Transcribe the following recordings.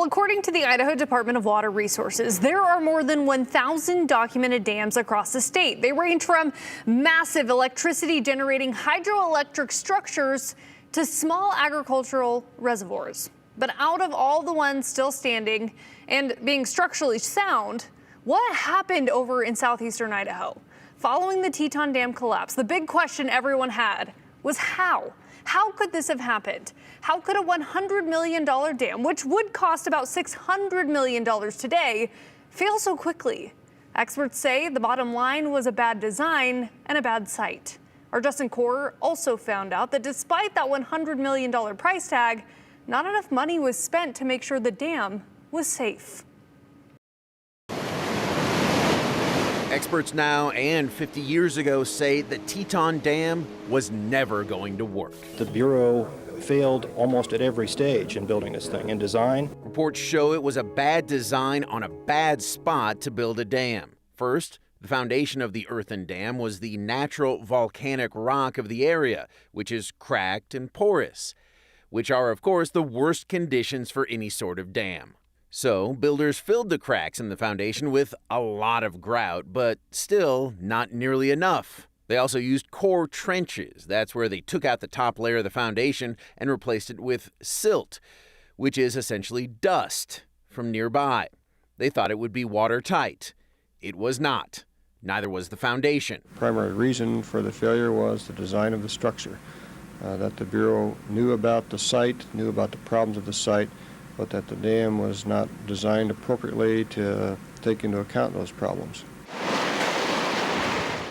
according to the Idaho Department of Water Resources, there are more than 1,000 documented dams across the state. They range from massive electricity generating hydroelectric structures to small agricultural reservoirs. But out of all the ones still standing and being structurally sound, what happened over in southeastern Idaho? Following the Teton Dam collapse, the big question everyone had was how? How could this have happened? How could a $100 million dam, which would cost about $600 million today, fail so quickly? Experts say the bottom line was a bad design and a bad site. Our Justin Core also found out that despite that $100 million price tag, not enough money was spent to make sure the dam was safe. Experts now and 50 years ago say the Teton Dam was never going to work. The Bureau failed almost at every stage in building this thing. In design, reports show it was a bad design on a bad spot to build a dam. First, the foundation of the earthen dam was the natural volcanic rock of the area, which is cracked and porous, which are, of course, the worst conditions for any sort of dam. So builders filled the cracks in the foundation with a lot of grout, but still not nearly enough. They also used core trenches. That's where they took out the top layer of the foundation and replaced it with silt, which is essentially dust from nearby. They thought it would be watertight. It was not. Neither was the foundation. Primary reason for the failure was the design of the structure, that the Bureau knew about the site, knew about the problems of the site, but that the dam was not designed appropriately to take into account those problems.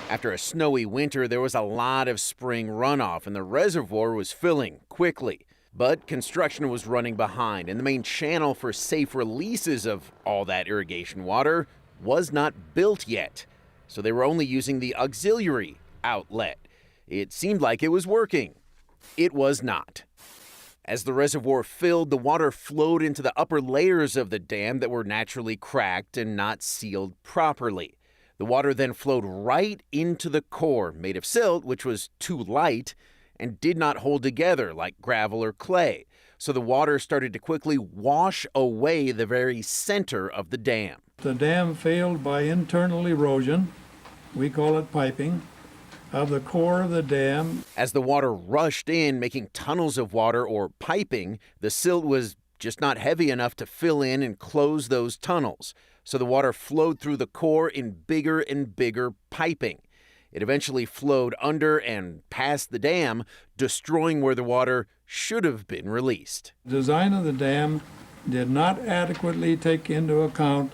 After a snowy winter, there was a lot of spring runoff and the reservoir was filling quickly. But construction was running behind and the main channel for safe releases of all that irrigation water was not built yet. So they were only using the auxiliary outlet. It seemed like it was working. It was not. As the reservoir filled, the water flowed into the upper layers of the dam that were naturally cracked and not sealed properly. The water then flowed right into the core, made of silt, which was too light and did not hold together like gravel or clay. So the water started to quickly wash away the very center of the dam. The dam failed by internal erosion, we call it piping, of the core of the dam. As the water rushed in, making tunnels of water or piping, the silt was just not heavy enough to fill in and close those tunnels. So the water flowed through the core in bigger and bigger piping. It eventually flowed under and past the dam, destroying where the water should have been released. The design of the dam did not adequately take into account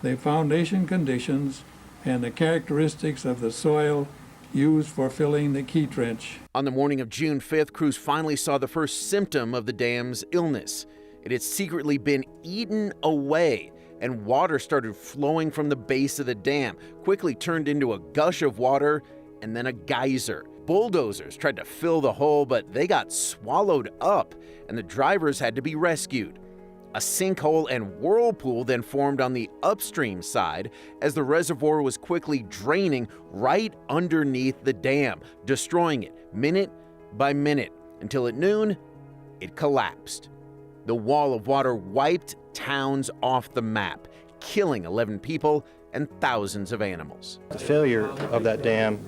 the foundation conditions and the characteristics of the soil used for filling the key trench. On the morning of June 5th, crews finally saw the first symptom of the dam's illness. It had secretly been eaten away, and water started flowing from the base of the dam, quickly turned into a gush of water and then a geyser. Bulldozers tried to fill the hole, but they got swallowed up, and the drivers had to be rescued. A sinkhole and whirlpool then formed on the upstream side as the reservoir was quickly draining right underneath the dam, destroying it minute by minute, until at noon, it collapsed. The wall of water wiped towns off the map, killing 11 people and thousands of animals. the failure of that dam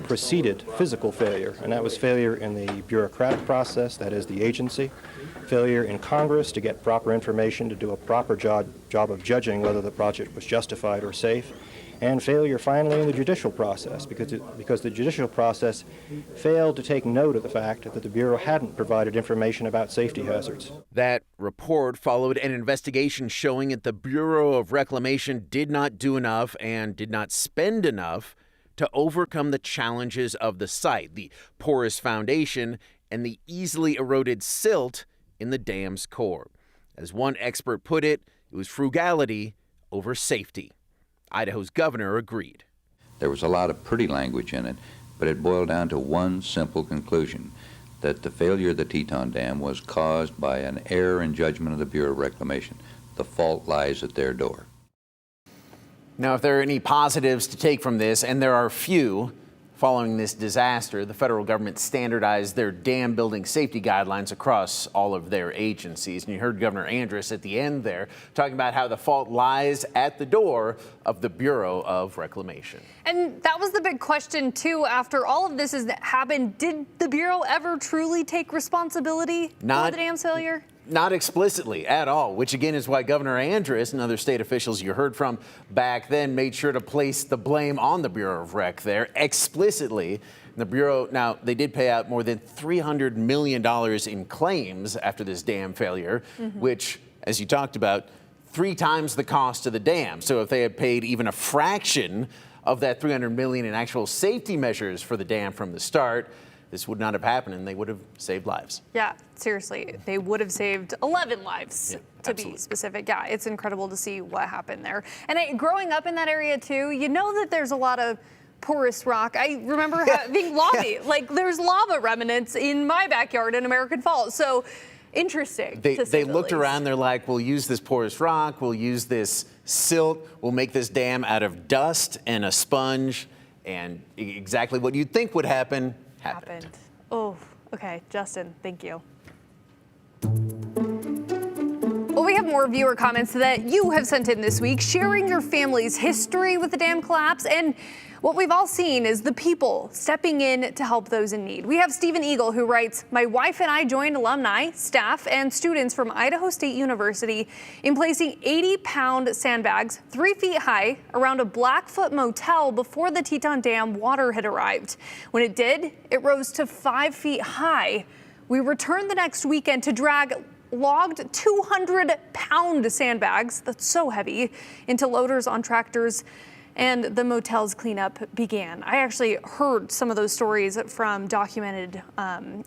preceded physical failure, and that was failure in the bureaucratic process, that is the agency, failure in Congress to get proper information to do a proper job of judging whether the project was justified or safe, and failure finally in the judicial process because the judicial process failed to take note of the fact that the Bureau hadn't provided information about safety hazards. That report followed an investigation showing that the Bureau of Reclamation did not do enough and did not spend enough to overcome the challenges of the site, the porous foundation, and the easily eroded silt in the dam's core. As one expert put it, it was frugality over safety. Idaho's governor agreed. There was a lot of pretty language in it, but it boiled down to one simple conclusion, that the failure of the Teton Dam was caused by an error in judgment of the Bureau of Reclamation. The fault lies at their door. Now, if there are any positives to take from this, and there are few, Following this disaster, the federal government standardized their dam building safety guidelines across all of their agencies. And you heard Governor Andrus at the end there talking about how the fault lies at the door of the Bureau of Reclamation. And that was the big question, too, after all of this has happened. Did the Bureau ever truly take responsibility for the dam's failure? Not explicitly at all, which again is why Governor Andrus and other state officials you heard from back then made sure to place the blame on the Bureau of Rec there explicitly. The Bureau, now they did pay out more than $300 million in claims after this dam failure, which, as you talked about, 3 times the cost of the dam. So if they had paid even a fraction of that $300 million in actual safety measures for the dam from the start, this would not have happened, and they would have saved lives. Yeah, seriously, they would have saved 11 lives, to be specific. Yeah, it's incredible to see what happened there. And growing up in that area, too, you know that there's a lot of porous rock. I remember being lava. Like, there's lava remnants in my backyard in American Falls. So, interesting. They looked around, they're like, we'll use this porous rock, we'll use this silt, we'll make this dam out of dust and a sponge, and exactly what you'd think would happen happened. Oh, okay. Justin, thank you. Well, we have more viewer comments that you have sent in this week, sharing your family's history with the dam collapse. And what we've all seen is the people stepping in to help those in need. We have Stephen Eagle, who writes, "My wife and I joined alumni, staff, and students from Idaho State University in placing 80-pound sandbags 3 feet high around a Blackfoot motel before the Teton Dam water had arrived. When it did, it rose to 5 feet high. We returned the next weekend to drag logged 200-pound sandbags, that's so heavy, into loaders on tractors, and the motel's cleanup began." I actually heard some of those stories from documented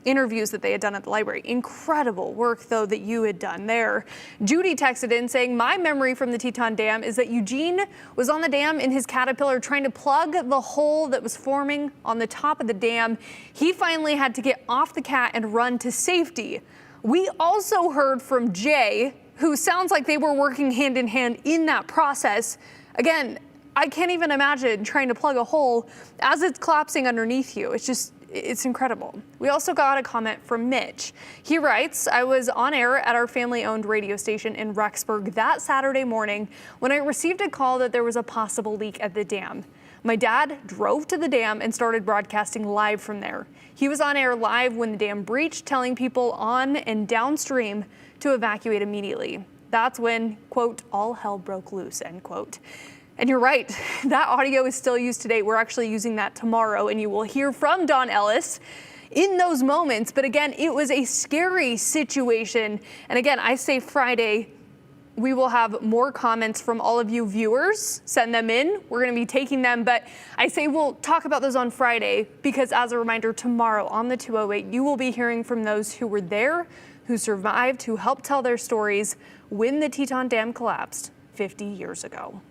interviews that they had done at the library. Incredible work, though, that you had done there. Judy texted in saying, "My memory from the Teton Dam is that Eugene was on the dam in his Caterpillar trying to plug the hole that was forming on the top of the dam. He finally had to get off the cat and run to safety." We also heard from Jay, who sounds like they were working hand in hand in that process. Again, I can't even imagine trying to plug a hole as it's collapsing underneath you. It's incredible. We also got a comment from Mitch. He writes, "I was on air at our family-owned radio station in Rexburg that Saturday morning when I received a call that there was a possible leak at the dam. My dad drove to the dam and started broadcasting live from there. He was on air live when the dam breached, telling people on and downstream to evacuate immediately. That's when, quote, all hell broke loose, end quote." And you're right, that audio is still used today. We're actually using that tomorrow, and you will hear from Don Ellis in those moments. But again, it was a scary situation. And again, I say Friday, we will have more comments from all of you viewers. Send them in. We're going to be taking them. But I say we'll talk about those on Friday because, as a reminder, tomorrow on the 208, you will be hearing from those who were there, who survived, who helped tell their stories when the Teton Dam collapsed 50 years ago.